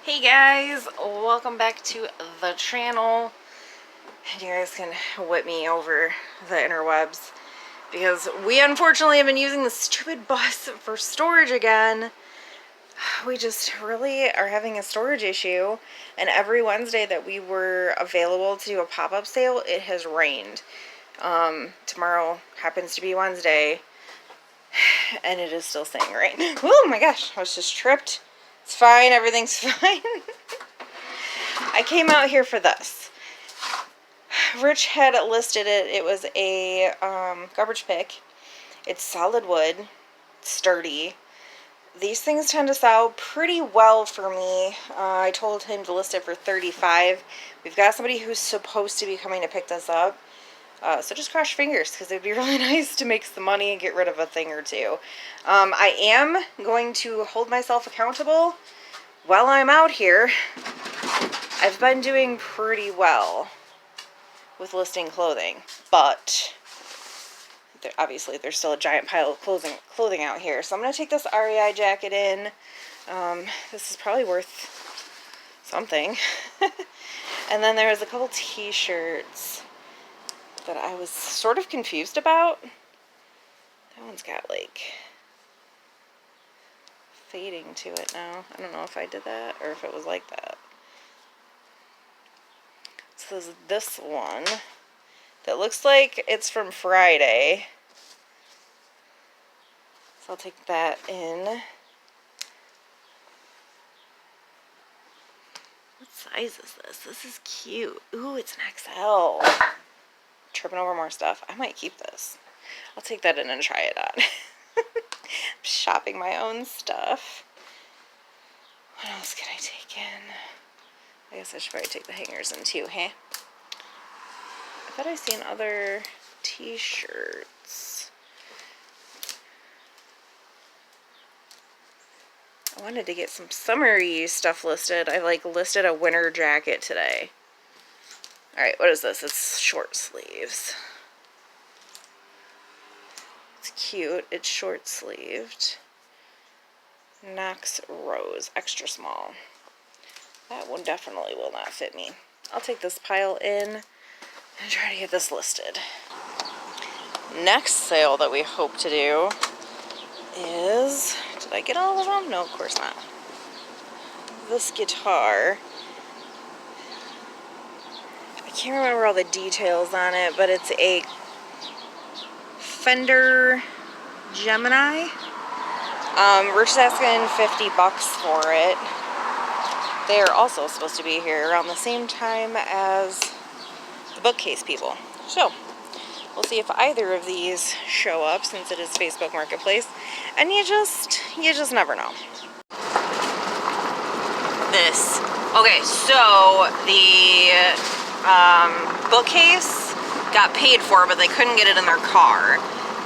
Hey guys, welcome back to the channel. And you guys can whip me over the interwebs because we unfortunately have been using the stupid bus for storage again. We just really are having a storage issue, and every Wednesday that we were available to do a pop-up sale, it has rained. Tomorrow happens to be Wednesday and it is still saying rain. Oh my gosh, I was just tripped. It's fine, everything's fine. I came out here for this. Rich had listed it. It was a garbage pick. It's solid wood, sturdy. These things tend to sell pretty well for me. I told him to list it for $35. We've got somebody who's supposed to be coming to pick this up. So just cross your fingers, because it'd be really nice to make some money and get rid of a thing or two. I am going to hold myself accountable while I'm out here. I've been doing pretty well with listing clothing, but obviously there's still a giant pile of clothing out here. So I'm going to take this REI jacket in. This is probably worth something. And then there was a couple t-shirts that I was sort of confused about. That one's got like fading to it now. I don't know if I did that or if it was like that. So there's this one that looks like it's from Friday. So I'll take that in. What size is this? This is cute. Ooh, it's an XL. Tripping over more stuff. I might keep this. I'll take that in and try it on. I'm shopping my own stuff. What else can I take in? I guess I should probably take the hangers in too, hey? I thought I seen other t-shirts. I wanted to get some summery stuff listed. I listed a winter jacket today. Alright, what is this? It's short sleeves. It's cute. It's short sleeved. Knox Rose, extra small. That one definitely will not fit me. I'll take this pile in and try to get this listed. Next sale that we hope to do is... Did I get all of them? No, of course not. This guitar... I can't remember all the details on it, but it's a Fender Gemini. Rich is asking $50 for it. They're also supposed to be here around the same time as the bookcase people. So, we'll see if either of these show up, since it is Facebook Marketplace. And you just never know. This. Okay, so the bookcase got paid for, but they couldn't get it in their car.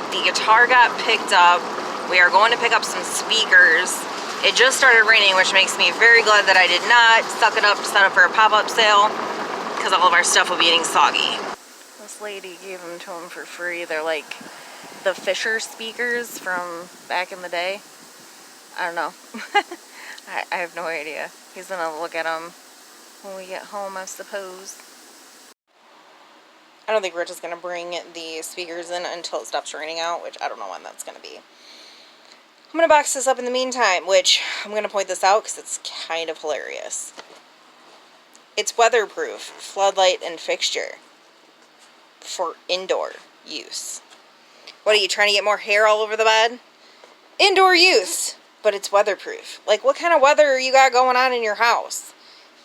The guitar got picked up. We are going to pick up some speakers. It just started raining, which makes me very glad that I did not suck it up to set up for a pop-up sale, because all of our stuff will be getting soggy. This lady gave them to him for free. They're like the Fisher speakers from back in the day. I don't know. I have no idea. He's gonna look at them when we get home, I suppose. I don't think Rich is going to bring the speakers in until it stops raining out, which I don't know when that's going to be. I'm going to box this up in the meantime, which I'm going to point this out because it's kind of hilarious. It's weatherproof, floodlight and fixture for indoor use. What, are you trying to get more hair all over the bed? Indoor use, but it's weatherproof. Like, what kind of weather you got going on in your house?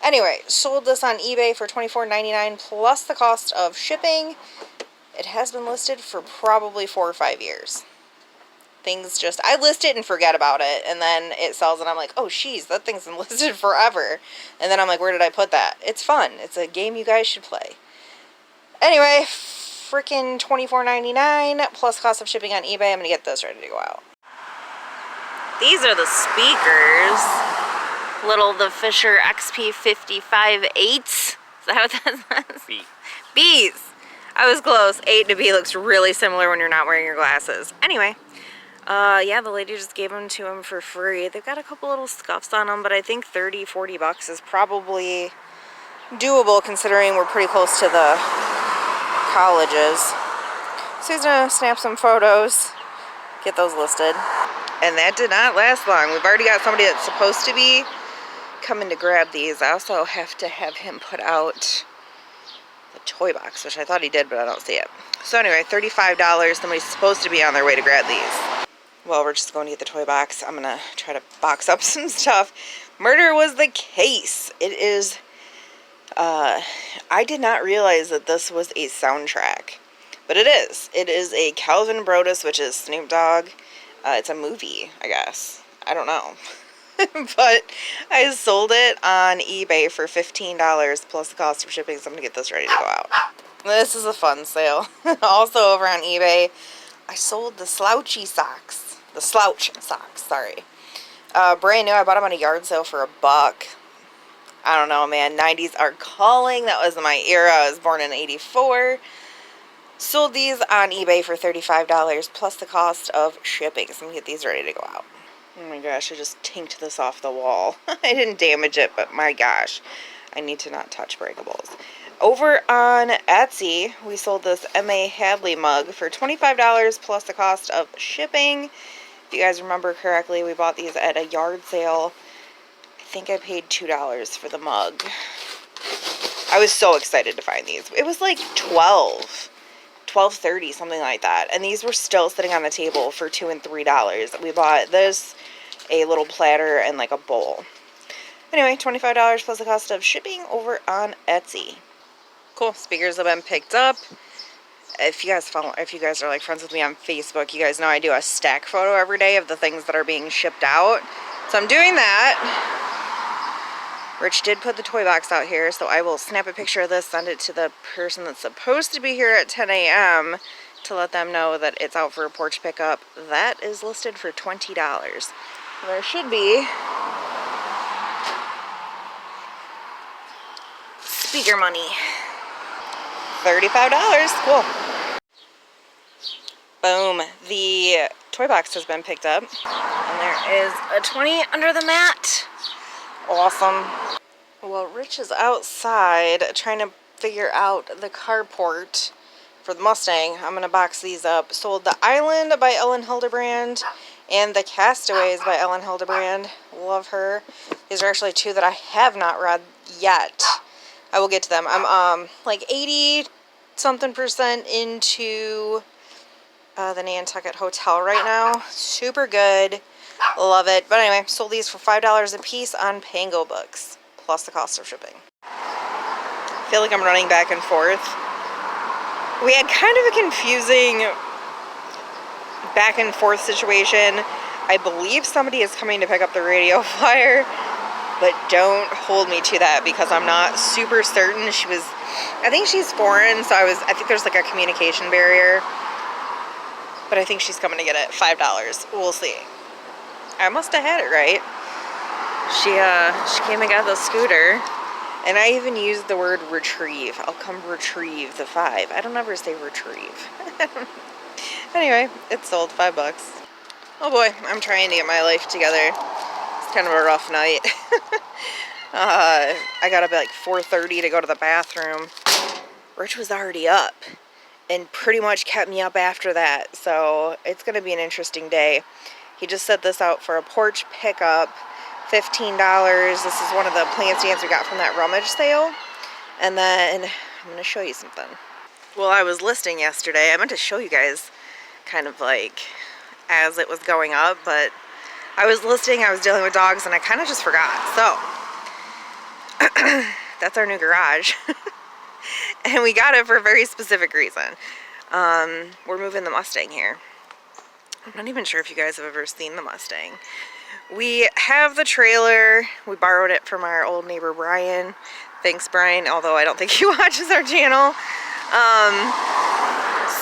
Anyway, sold this on eBay for $24.99 plus the cost of shipping. It has been listed for probably 4 or 5 years. Things just... I list it and forget about it, and then it sells, and I'm like, oh, jeez, that thing's been listed forever. And then I'm like, where did I put that? It's fun. It's a game you guys should play. Anyway, freaking $24.99 plus cost of shipping on eBay. I'm going to get this ready to go out. These are the speakers. The Fisher XP55 8s. Is that what that says? B. B's. I was close. 8 to B looks really similar when you're not wearing your glasses. Anyway, Yeah, the lady just gave them to him for free. They've got a couple little scuffs on them, but I think 30, 40 bucks is probably doable considering we're pretty close to the colleges. So he's gonna snap some photos, get those listed. And that did not last long. We've already got somebody that's supposed to be coming to grab these. I also have to have him put out the toy box, which I thought he did, but I don't see it. So anyway, $35. Somebody's supposed to be on their way to grab these. Well, we're just going to get the toy box. I'm gonna try to box up some stuff. Murder was the case. It is, I did not realize that this was a soundtrack, but it is. It is a Calvin Brodus, which is Snoop Dogg. It's a movie, I guess. I don't know. But I sold it on eBay for $15 plus the cost of shipping, so I'm gonna get this ready to go out. This is a fun sale. Also over on eBay, I sold the slouch socks, sorry. Brand new. I bought them on a yard sale for $1. I don't know, man. 90s are calling. That was my era. I was born in '84. Sold these on eBay for $35 plus the cost of shipping. So I'm going to get these ready to go out. Oh my gosh, I just tinked this off the wall. I didn't damage it, but my gosh. I need to not touch breakables. Over on Etsy, we sold this M.A. Hadley mug for $25 plus the cost of shipping. If you guys remember correctly, we bought these at a yard sale. I think I paid $2 for the mug. I was so excited to find these. It was like $12.30, something like that. And these were still sitting on the table for $2 and $3. We bought this, a little platter, and like a bowl. Anyway, $25 plus the cost of shipping over on Etsy. Cool. Speakers have been picked up. If you guys are like friends with me on Facebook, you guys know I do a stack photo every day of the things that are being shipped out. So I'm doing that. Rich did put the toy box out here, so I will snap a picture of this, send it to the person that's supposed to be here at 10 a.m. to let them know that it's out for a porch pickup. That is listed for $20. There should be speaker money. $35. Cool. Boom. The toy box has been picked up. And there is a 20 under the mat. Awesome. Well, Rich is outside trying to figure out the carport for the Mustang. I'm going to box these up. Sold the Island by Ellen Hildebrand and the Castaways by Ellen Hildebrand. Love her. These are actually two that I have not read yet. I will get to them. I'm like 80-something% into the Nantucket Hotel right now. Super good. Love it. But anyway, sold these for $5 a piece on Pango Books, plus the cost of shipping. I feel like I'm running back and forth. We had kind of a confusing back and forth situation. I believe somebody is coming to pick up the radio flyer, but don't hold me to that because I'm not super certain. I think she's foreign, so I think there's like a communication barrier. But I think she's coming to get it. $5. We'll see. I must have had it right. She came and got the scooter, and I even used the word retrieve. I'll come retrieve the 5. I don't ever say retrieve. Anyway, it's sold. $5. Oh boy, I'm trying to get my life together. It's kind of a rough night. I got up at like 4:30 to go to the bathroom. Rich was already up and pretty much kept me up after that, so it's going to be an interesting day. He just set this out for a porch pickup, $15. This is one of the plant stands we got from that rummage sale. And then I'm going to show you something. Well, I was listing yesterday. I meant to show you guys kind of like as it was going up, but I was listing, I was dealing with dogs, and I kind of just forgot. So that's our new garage. And we got it for a very specific reason. We're moving the Mustang here. I'm not even sure if you guys have ever seen the Mustang. We have the trailer. We borrowed it from our old neighbor Brian. Thanks, Brian, although I don't think he watches our channel.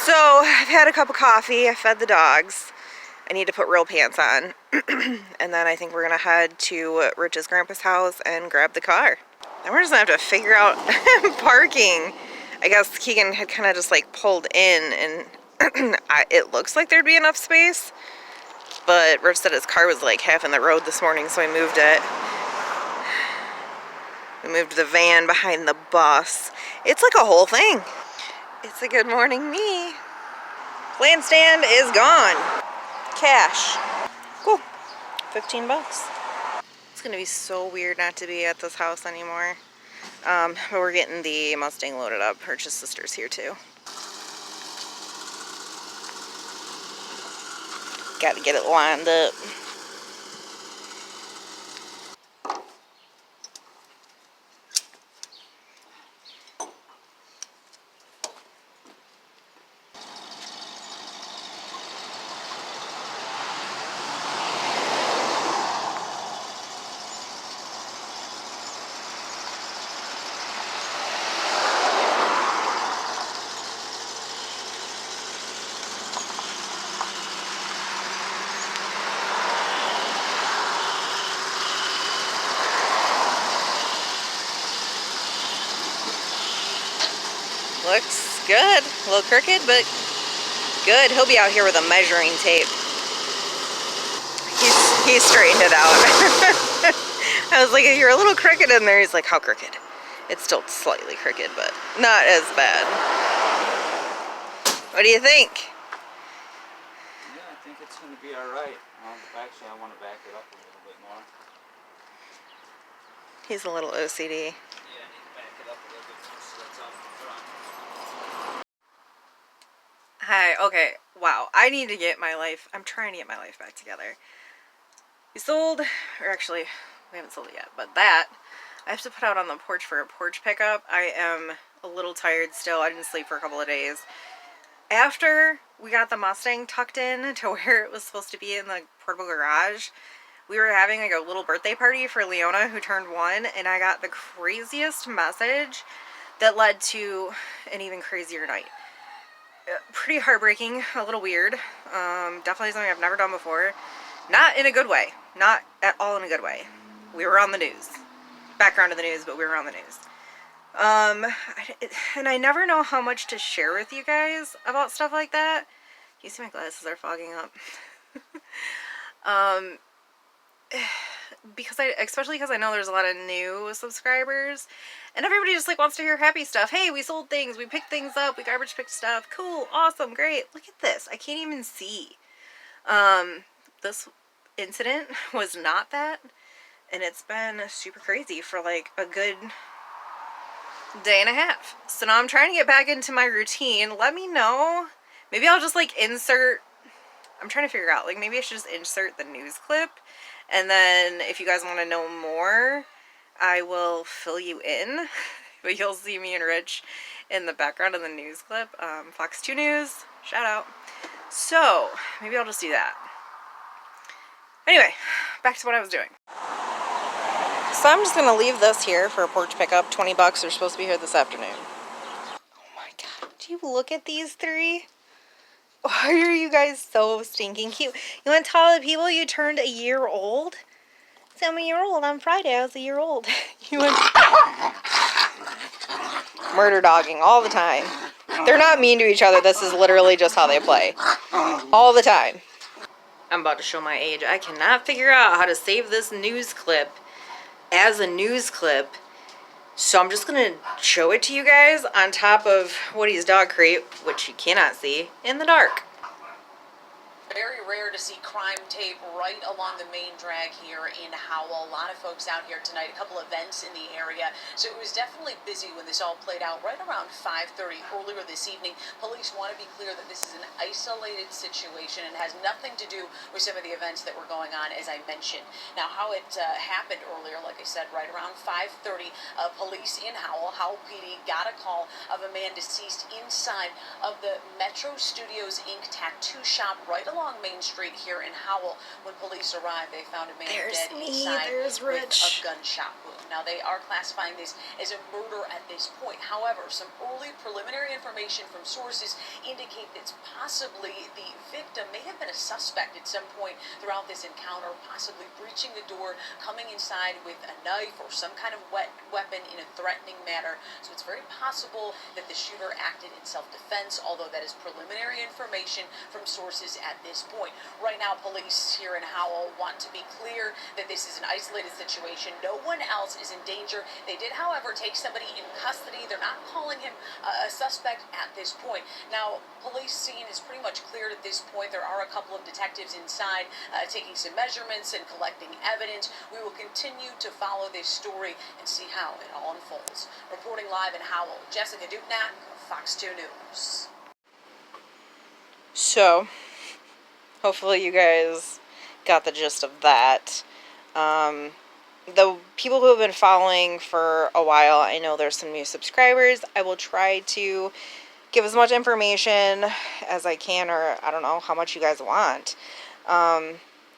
So I've had a cup of coffee. I fed the dogs. I need to put real pants on. And then I think we're going to head to Rich's grandpa's house and grab the car. Then we're just going to have to figure out parking. I guess Keegan had kind of just like pulled in, and it looks like there'd be enough space. but Rich said his car was like half in the road this morning, so I moved it. We moved the van behind the bus. It's like a whole thing. It's a good morning me. Plant stand is gone. Cash. Cool. 15 bucks. It's gonna be so weird not to be at this house anymore. But we're getting the Mustang loaded up. Her sister's here too. Got to get it lined up. Looks good. A little crooked, but good. He'll be out here with a measuring tape. He straightened it out. I was like, you're a little crooked in there. He's like, how crooked? It's still slightly crooked, but not as bad. What do you think? Yeah, I think it's going to be alright. Actually, I want to back it up a little bit more. He's a little OCD. Yeah, I need to back it up a little bit more so that's off the front. Hi, okay, wow. I need to get my life, I'm trying to get my life back together. We sold, or actually, we haven't sold it yet, but that, I have to put out on the porch for a porch pickup. I am a little tired still. I didn't sleep for a couple of days. After we got the Mustang tucked in to where it was supposed to be in the portable garage, we were having like a little birthday party for Leona, who turned 1, and I got the craziest message that led to an even crazier night. Pretty heartbreaking, a little weird. Definitely something I've never done before. Not in a good way. Not at all in a good way. We were on the news. Background of the news, but we were on the news. And I never know how much to share with you guys about stuff like that. You see my glasses are fogging up. Especially because I know there's a lot of new subscribers, and everybody just like wants to hear happy stuff. Hey, we sold things, we picked things up, we garbage picked stuff. Cool, awesome, great. Look at this. I can't even see. This incident was not that, and it's been super crazy for like a good day and a half. So now I'm trying to get back into my routine. Let me know. Maybe I'll just like insert, I'm trying to figure out, like maybe I should just insert the news clip, and then if you guys want to know more, I will fill you in. But you'll see me and Rich in the background of the news clip. Fox 2 News, shout out. So maybe I'll just do that. Anyway, back to what I was doing. So I'm just going to leave this here for a porch pickup. 20 bucks. They're supposed to be here this afternoon. Oh my god. Do you look at these three? Why are you guys so stinking cute? You want to tell the people you turned a year old? So I'm a year old. On Friday, I was a year old. You went murder dogging all the time. They're not mean to each other. This is literally just how they play. All the time. I'm about to show my age. I cannot figure out how to save this news clip as a news clip. So I'm just going to show it to you guys on top of Woody's dog crate, which you cannot see, in the dark. Very rare to see crime tape right along the main drag here in Howell. A lot of folks out here tonight, a couple events in the area. So it was definitely busy when this all played out right around 5:30 earlier this evening. Police want to be clear that this is an isolated situation and has nothing to do with some of the events that were going on, as I mentioned. Now, how it happened earlier, like I said, right around 5:30, police in Howell PD, got a call of a man deceased inside of the Metro Studios Inc. tattoo shop right along Main Street here in Howell. When police arrived, they found a man dead inside with a gunshot wound. Now, they are classifying this as a murder at this point. However, some early preliminary information from sources indicate that possibly the victim may have been a suspect at some point throughout this encounter, possibly breaching the door, coming inside with a knife or some kind of weapon in a threatening manner. So it's very possible that the shooter acted in self-defense, although that is preliminary information from sources at this this point. Right now, police here in Howell want to be clear that this is an isolated situation. No one else is in danger. They did, however, take somebody in custody. They're not calling him a suspect at this point. Now, police scene is pretty much cleared at this point. There are a couple of detectives inside taking some measurements and collecting evidence. We will continue to follow this story and see how it all unfolds. Reporting live in Howell, Jessica Duknak, Fox 2 News. So, hopefully you guys got the gist of that. The people who have been following for a while, I know there's some new subscribers. I will try to give as much information as I can, or I don't know how much you guys want.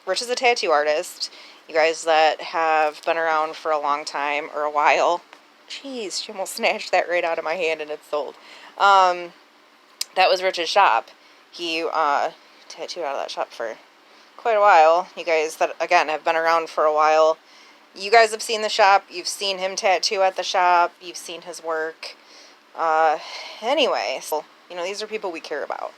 Rich is a tattoo artist. You guys that have been around for a long time or a while. Jeez, she almost snatched that right out of my hand and it's sold. That was Rich's shop. He tattooed out of that shop for quite a while. You guys that, again, have been around for a while, you guys have seen the shop. You've seen him tattoo at the shop. You've seen his work. Anyway, so, you know, these are people we care about.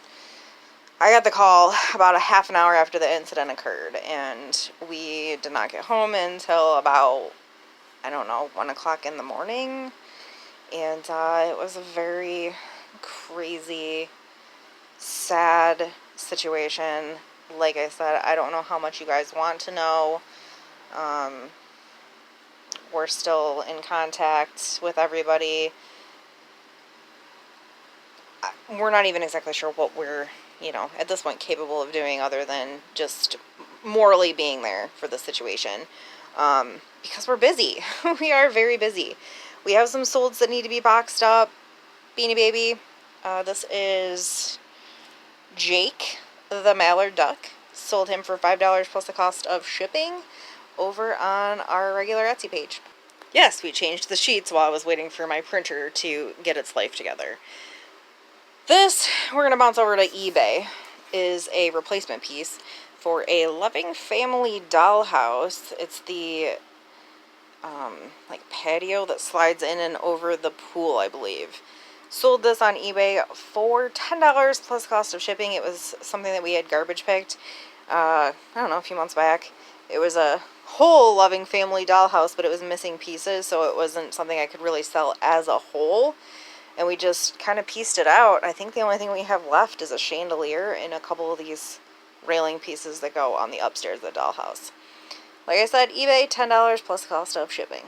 I got the call about a half an hour after the incident occurred, and we did not get home until about, I don't know, 1 o'clock in the morning. And it was a very crazy, sad situation. Like I said, I don't know how much you guys want to know. We're still in contact with everybody. We're not even exactly sure what we're, you know, at this point capable of doing other than just morally being there for the situation. Because we're busy. We are very busy. We have some solds that need to be boxed up. Beanie Baby. This is Jake, the mallard duck. Sold him for $5 plus the cost of shipping over on our regular Etsy page. Yes, we changed the sheets while I was waiting for my printer to get its life together. This, we're going to bounce over to eBay, is a replacement piece for a Loving Family dollhouse. It's the like patio that slides in and over the pool, I believe. Sold this on eBay for $10 plus cost of shipping. It was something that we had garbage picked, I don't know, a few months back. It was a whole Loving Family dollhouse, but it was missing pieces, so it wasn't something I could really sell as a whole. And we just kind of pieced it out. I think the only thing we have left is a chandelier and a couple of these railing pieces that go on the upstairs of the dollhouse. Like I said, eBay, $10 plus cost of shipping.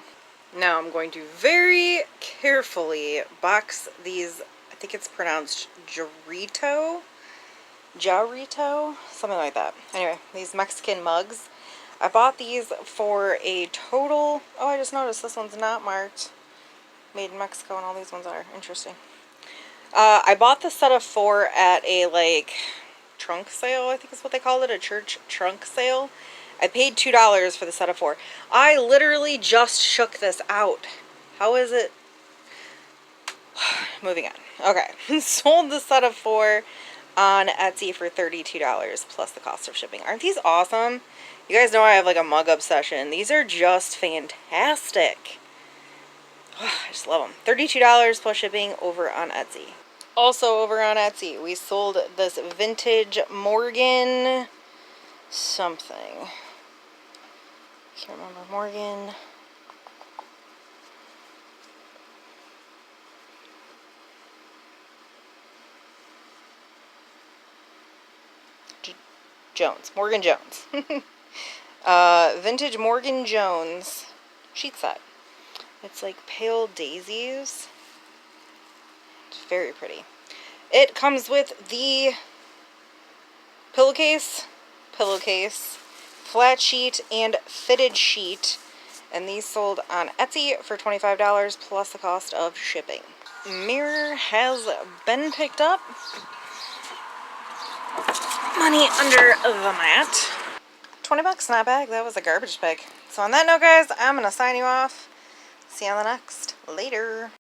Now I'm going to very carefully box these, I think it's pronounced Jarrito, something like that. Anyway, these Mexican mugs. I bought these for a total, oh, I just noticed this one's not marked. Made in Mexico, and all these ones are. Interesting. I bought the set of 4 at a, like, trunk sale, I think is what they called it, a church trunk sale. I paid $2 for the set of 4. I literally just shook this out. How is it? Moving on. Okay. Sold the set of 4 on Etsy for $32 plus the cost of shipping. Aren't these awesome? You guys know I have, like, a mug obsession. These are just fantastic. I just love them. $32 plus shipping over on Etsy. Also over on Etsy, we sold this vintage Morgan something. Can't remember. Morgan. Jones. Morgan Jones. Vintage Morgan Jones sheet set. It's like pale daisies. It's very pretty. It comes with the pillowcase, flat sheet, and fitted sheet. And these sold on Etsy for $25 plus the cost of shipping. Mirror has been picked up. Money under the mat. $20, not bad. That was a garbage pick. So on that note, guys, I'm going to sign you off. See you on the next. Later.